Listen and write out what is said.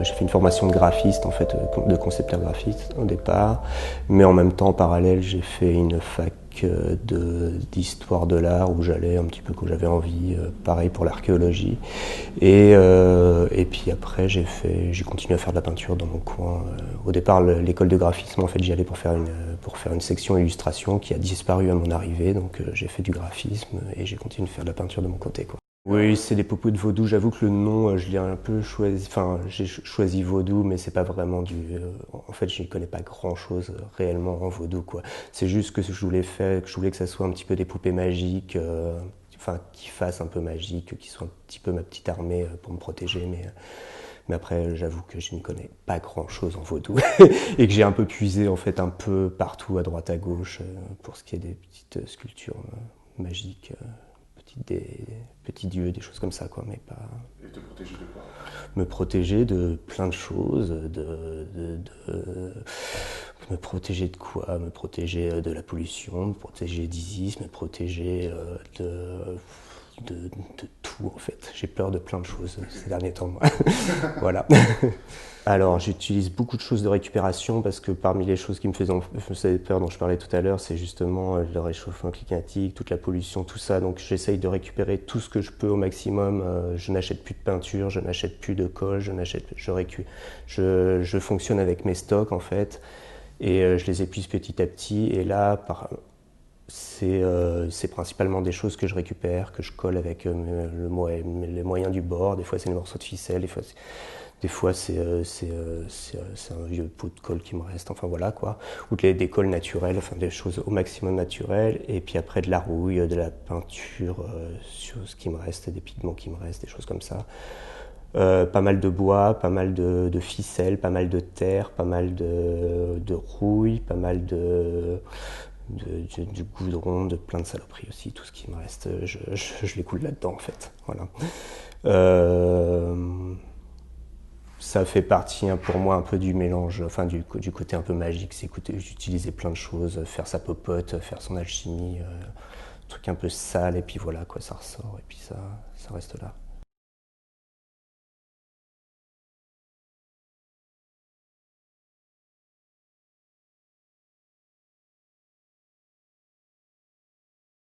j'ai fait une formation de graphiste, en fait, de concepteur graphiste au départ, mais en même temps, en parallèle, j'ai fait une fac d'histoire de l'art où j'allais un petit peu quand j'avais envie, pareil pour l'archéologie. Et puis après, j'ai continué à faire de la peinture dans mon coin. Au départ, l'école de graphisme, en fait, j'y allais pour faire une section illustration qui a disparu à mon arrivée, donc j'ai fait du graphisme et j'ai continué de faire de la peinture de mon côté, quoi. Oui, c'est les popos de vaudou. J'avoue que le nom, je l'ai un peu choisi. Enfin, j'ai choisi vaudou, mais c'est pas vraiment du. En fait, je ne connais pas grand-chose réellement en vaudou, quoi. C'est juste que je voulais que ça soit un petit peu des poupées magiques, enfin, qui fassent un peu magique, qui soient un petit peu ma petite armée pour me protéger. Mais après, j'avoue que je n'y connais pas grand-chose en vaudou et que j'ai un peu puisé en fait un peu partout, à droite, à gauche, pour ce qui est des petites sculptures magiques. Des petits dieux, des choses comme ça, quoi, mais pas. Et te protéger de quoi? Me protéger de plein de choses, me protéger de quoi? Me protéger de la pollution, me protéger d'ISIS, me protéger de tout, en fait. J'ai peur de plein de choses ces derniers temps, moi. Voilà. Alors, j'utilise beaucoup de choses de récupération parce que parmi les choses qui me faisaient peur dont je parlais tout à l'heure, c'est justement le réchauffement climatique, toute la pollution, tout ça. Donc, j'essaye de récupérer tout ce que je peux au maximum. Je n'achète plus de peinture, je n'achète plus de colle, je fonctionne avec mes stocks, en fait, et je les épuise petit à petit. Et là, c'est principalement des choses que je récupère, que je colle avec les moyens du bord. Des fois, c'est des morceaux de ficelle, des fois, c'est un vieux pot de colle qui me reste, enfin voilà quoi. Ou des colles naturelles, enfin des choses au maximum naturelles. Et puis après de la rouille, de la peinture sur ce qui me reste, des pigments qui me restent, des choses comme ça. Pas mal de bois, pas mal de ficelles, pas mal de terre, pas mal de rouille, pas mal du goudron, de plein de saloperies aussi. Tout ce qui me reste, je les coule là-dedans en fait. Voilà. Ça fait partie pour moi un peu du mélange, enfin du côté un peu magique, c'est d'utiliser plein de choses, faire sa popote, faire son alchimie, un truc un peu sale et puis voilà quoi, ça ressort et puis ça reste là.